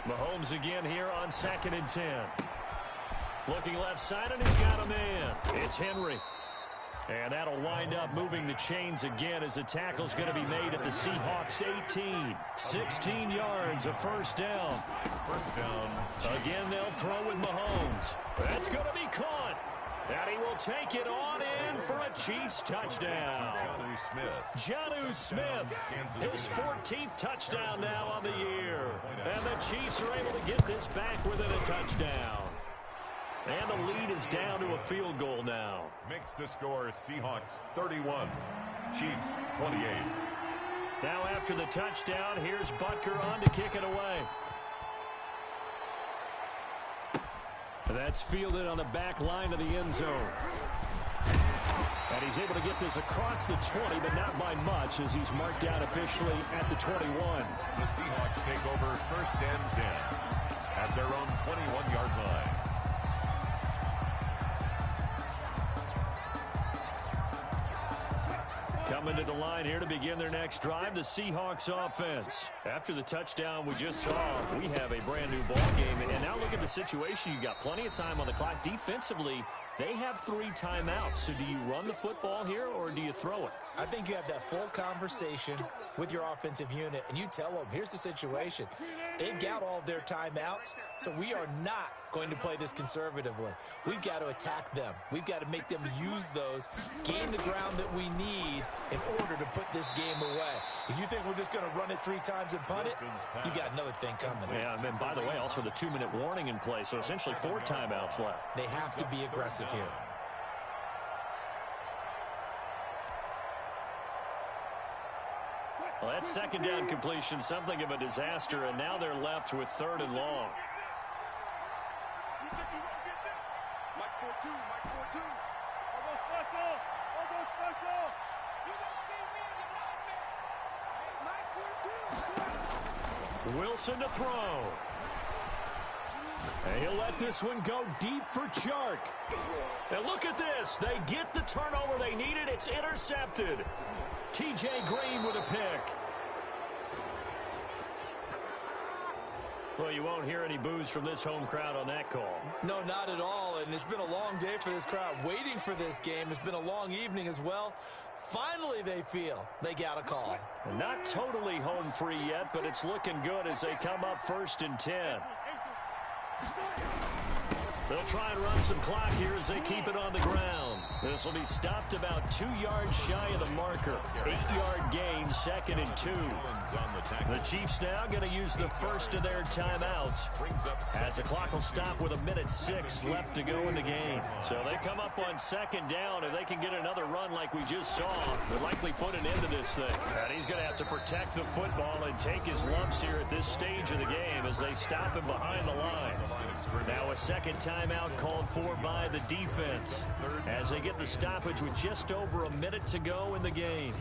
Mahomes again here on 2nd and 10. Looking left side, and he's got a man. It's Henry. And that'll wind up moving the chains again as the tackle's going to be made at the Seahawks 18. 16 yards, a 1st down. 1st down. Again, they'll throw with Mahomes. That's going to be caught. And he will take it on in for a Chiefs touchdown. Jonnu Smith, his 14th touchdown now on the year. And the Chiefs are able to get this back within a touchdown. And the lead is down to a field goal now. Makes the score Seahawks 31, Chiefs 28. Now after the touchdown, here's Butker on to kick it away. That's fielded on the back line of the end zone. And he's able to get this across the 20, but not by much, as he's marked down officially at the 21. The Seahawks take over 1st and 10 at their own 21-yard line. Coming to the line here to begin their next drive, the Seahawks offense. After the touchdown we just saw, we have a brand new ball game. And now look at the situation. You got plenty of time on the clock. Defensively, they have 3 timeouts. So do you run the football here or do you throw it? I think you have that full conversation with your offensive unit, and you tell them, here's the situation. They've got all their timeouts, so we are not going to play this conservatively. We've got to attack them. We've got to make them use those, gain the ground that we need in order to put this game away. If you think we're just going to run it 3 times and punt it, you got another thing coming. Yeah, and then, by the way, also the 2-minute warning in play, so essentially 4 timeouts left. They have to be aggressive here. Well, that second down completion, something of a disaster, and now they're left with 3rd and long. Wilson to throw. And he'll let this one go deep for Chark. And look at this. They get the turnover they needed. It's intercepted. T.J. Green with a pick. Well, you won't hear any boos from this home crowd on that call. No, not at all. And it's been a long day for this crowd waiting for this game. It's been a long evening as well. Finally, they feel they got a call. Not totally home free yet, but it's looking good as they come up 1st and 10. They'll try and run some clock here as they keep it on the ground. This will be stopped about 2 yards shy of the marker. 8-yard gain, 2nd and 2. The Chiefs now going to use the first of their timeouts, as the clock will stop with 1:06 left to go in the game. So they come up on 2nd down. If they can get another run like we just saw, they'll likely put an end to this thing. And he's going to have to protect the football and take his lumps here at this stage of the game as they stop him behind the line. Now a 2nd timeout called for by the defense as they get the stoppage with just over 1 minute to go in the game.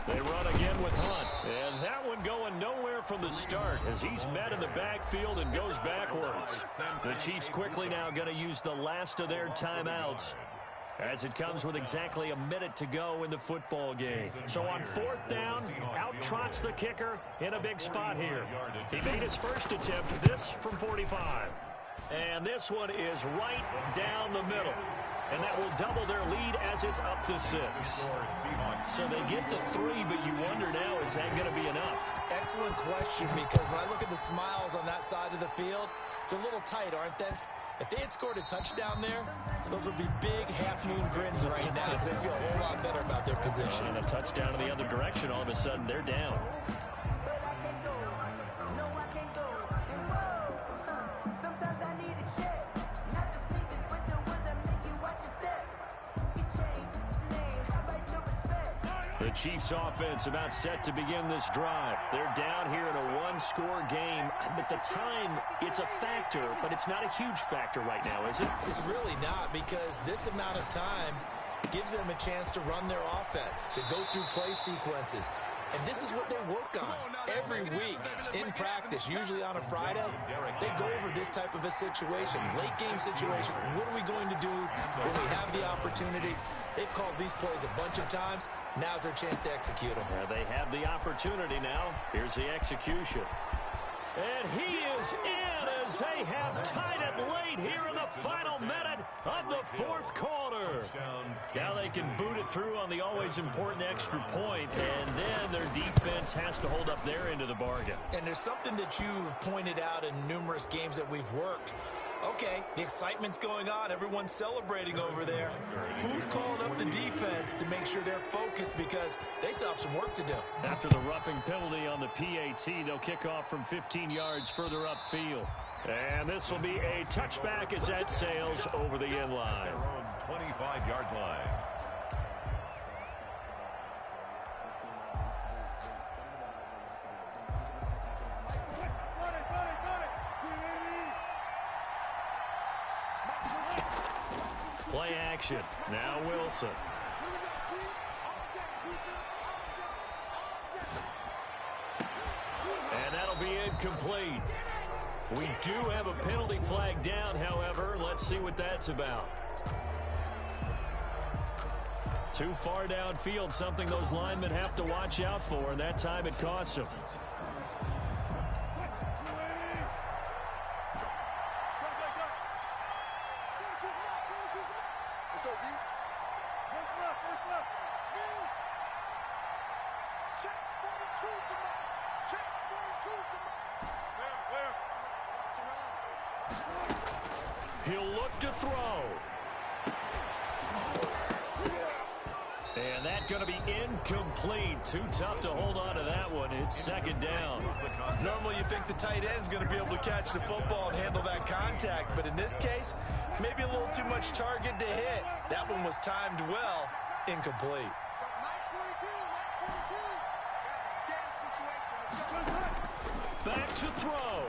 They run again with Hunt, and that one going nowhere from the start as he's met in the backfield and goes backwards. The Chiefs quickly now going to use the last of their timeouts, as it comes with exactly 1 minute to go in the football game. So on 4th down, out trots the kicker in a big spot here. He made his first attempt, this from 45. And this one is right down the middle. And that will double their lead as it's up to 6. So they get the 3, but you wonder now, is that going to be enough? Excellent question, because when I look at the smiles on that side of the field, they're a little tight, aren't they? If they had scored a touchdown there, those would be big half-moon grins right now because they feel a whole lot better about their position. And a touchdown in the other direction, all of a sudden they're down. The Chiefs offense about set to begin this drive. They're down here in a 1-score game, but the time, it's a factor, but it's not a huge factor right now, is it? It's really not, because this amount of time gives them a chance to run their offense, to go through play sequences. And this is what they work on every week in practice, usually on a Friday. They go over this type of a situation, late game situation. What are we going to do when we have the opportunity? They've called these plays a bunch of times. Now's their chance to execute them. They have the opportunity now. Here's the execution. And he is in as they have tied it late here in the final minute of the fourth quarter. Now they can boot it through on the always important extra point, and then their defense has to hold up their end of the bargain. And there's something that you've pointed out in numerous games that we've worked. Okay, the excitement's going on. Everyone's celebrating over there. Who's calling up the defense to make sure they're focused, because they still have some work to do? After the roughing penalty on the PAT, they'll kick off from 15 yards further upfield. And this will be a touchback as that sails over the end line. 25-yard line. Play action. Now Wilson. And that'll be incomplete. We do have a penalty flag down, however. Let's see what that's about. Too far downfield, something those linemen have to watch out for, and that time it costs them. He'll look to throw. And that's going to be incomplete. Too tough to hold on to that one. It's second down. Normally you think the tight end's going to be able to catch the football and handle that contact, but in this case, maybe a little too much target to hit. That one was timed well. Incomplete. Back to throw.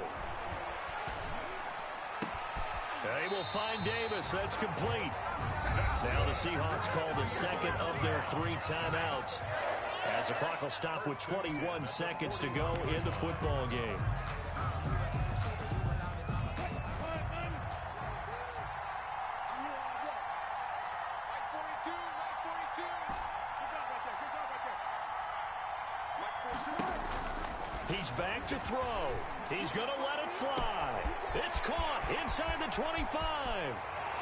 They will find Davis. That's complete. Now the Seahawks call the second of their 3 timeouts, as the clock will stop with 21 seconds to go in the football game. He's back to throw. He's going to let it fly. It's caught inside the 25.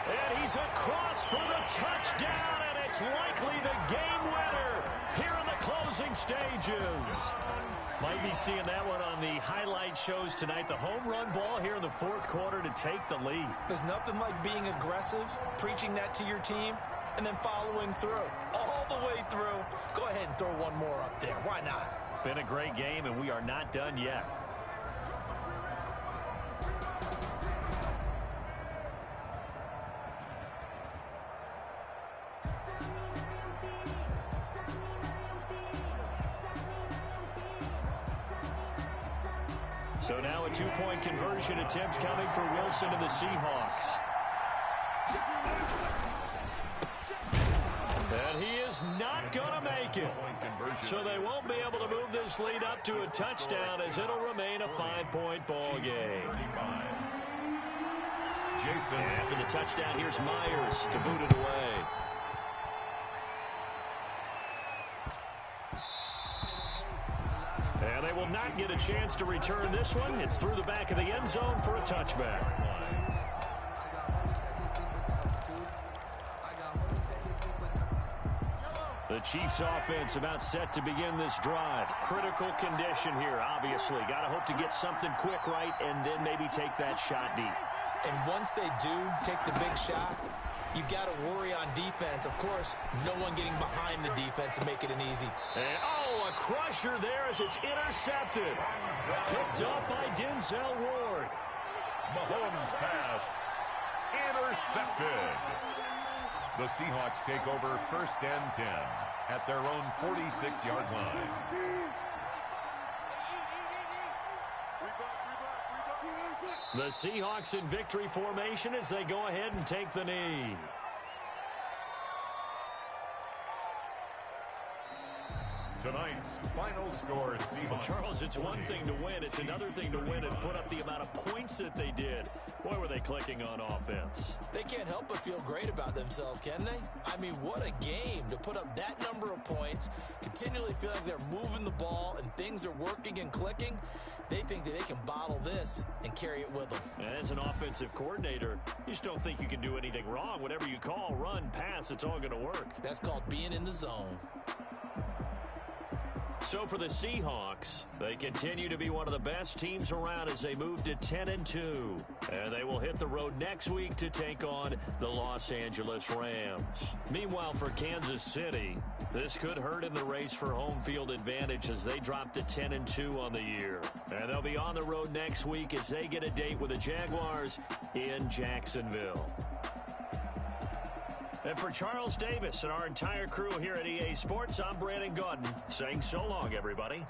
And he's across for the touchdown, and it's likely the game winner here in the closing stages. Might be seeing that one on the highlight shows tonight. The home run ball here in the fourth quarter to take the lead. There's nothing like being aggressive, preaching that to your team, and then following through. All the way through. Go ahead and throw one more up there. Why not? Been a great game, and we are not done yet. So now a 2-point conversion attempt coming for Wilson and the Seahawks. And he is not going to make it. So they won't be able to move this lead up to a touchdown, as it'll remain a 5-point ball game. And after the touchdown, here's Myers to boot it away. And they will not get a chance to return this one. It's through the back of the end zone for a touchback. The Chiefs offense about set to begin this drive. Critical condition here, obviously. Got to hope to get something quick right and then maybe take that shot deep. And once they do take the big shot, you've got to worry on defense. Of course, no one getting behind the defense and making it easy. And, oh, a crusher there as it's intercepted. Picked up by Denzel Ward. Mahomes' pass intercepted. The Seahawks take over 1st and 10 at their own 46-yard line. The Seahawks in victory formation as they go ahead and take the knee. Tonight's final score, Seahawks. Charles, it's one thing to win. It's another thing to win and put up the amount of points that they did. Boy, were they clicking on offense. They can't help but feel great about themselves, can they? I mean, what a game to put up that number of points, continually feel like they're moving the ball and things are working and clicking. They think that they can bottle this and carry it with them. And as an offensive coordinator, you just don't think you can do anything wrong. Whatever you call, run, pass, it's all going to work. That's called being in the zone. So for the Seahawks, they continue to be one of the best teams around as they move to 10-2. And they will hit the road next week to take on the Los Angeles Rams. Meanwhile, for Kansas City, this could hurt in the race for home field advantage as they drop to 10-2 on the year. And they'll be on the road next week as they get a date with the Jaguars in Jacksonville. And for Charles Davis and our entire crew here at EA Sports, I'm Brandon Gaudin saying so long, everybody.